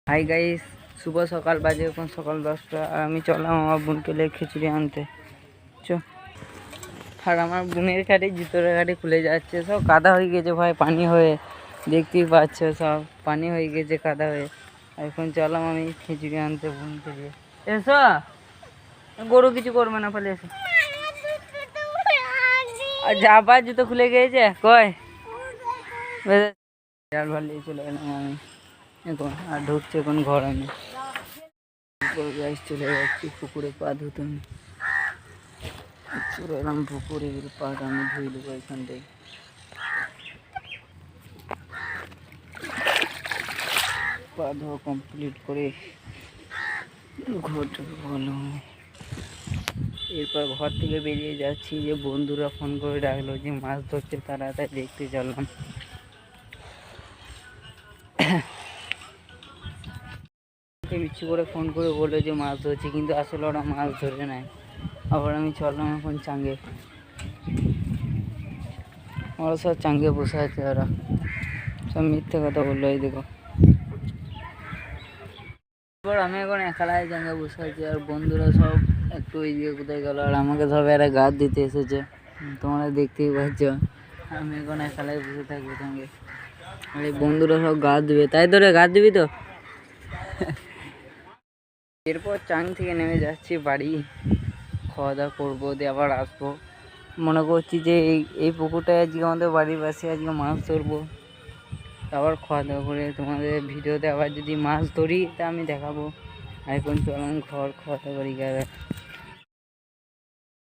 Hi guys, শুভ সকাল। বাজে এখন সকাল 10টা আর আমি চললাম আমার বোনকে নিয়ে খিচুড়ি আনতে। চ। আর আমার বোনের গাড়ি জুতোর গাড়ি খুলে যাচ্ছে, সব কাদা হয়ে গেছে ভাই, পানি হয়ে, দেখতেই পাচ্ছ সব পানি হয়ে গেছে, কাদা হয়ে। এখন চললাম আমি খিচুড়ি আনতে বোনকে দিয়ে। এসো, গরু কিছু করবে না, ফলে এসো। আর যাবার জুতো খুলে গিয়েছে কয় জাল ভালিয়ে চলে গেলাম আমি এখন, আর ঢুকছে এখন ঘর। আমি চলে যাচ্ছি পুকুরে পা ধুতে। আমি চলে এলাম পুকুরে, পাটা আমি ধুয়ে দেবো এখান থেকে। পা ধোয়া কমপ্লিট করে ঘরটা ভালো। এরপর ঘর থেকে বেরিয়ে যাচ্ছি, যে বন্ধুরা ফোন করে ডাকলো যে মাছ ধরছে, তারা তাই দেখতে চললাম। ইচ্ছে করে ফোন করে বললো যে মাছ ধরছে, কিন্তু আসলে ওরা মাছ ধরে নেয়। আবার আমি চললাম এখন চাঙ্গে। ওরা সব চাঙ্গে বসে আছে, ওরা সব মিথ্যে কথা বললো। এই দেখো, এবার আমি এখন একালাই চাঙ্গে বসে আছি, আর বন্ধুরা সব একটু ওইদিকে কোথায় গেল, আর আমাকে সব এরা গাছ দিতে এসেছে, তোমরা দেখতেই পাচ্ছ। আমি এখন একালাই বসে থাকবো চাঙ্গে, আর এই বন্ধুরা সব গাছ দিবে। তাই তো রে, গাছ দিবি তো? এরপর চাং থেকে নেমে যাচ্ছি বাড়ি, খাওয়া দাওয়া করবো, দিয়ে আবার আসবো। মনে করছি যে এই পুকুরটায় আজকে আমাদের বাড়ির পাশে আজকে মাছ ধরবো, আবার খাওয়া দাওয়া করে তোমাদের ভিডিওতে আবার যদি মাছ ধরি তা আমি দেখাবো। এখন চলুন ঘর, খাওয়া দাওয়া করি।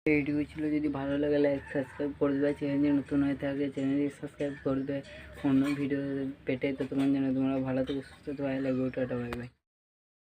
এইটুকু ছিল, যদি ভালো লাগে লাইক সাবস্ক্রাইব করে দেবে, চ্যানেলে নতুন হয়ে থাকে চ্যানেলটি সাবস্ক্রাইব করবে অন্য ভিডিও পেটে। তো তোমার জন্য তোমরা ভালো থেকে সুস্থ, তো ভালো লাগবে। Tata, bye bye.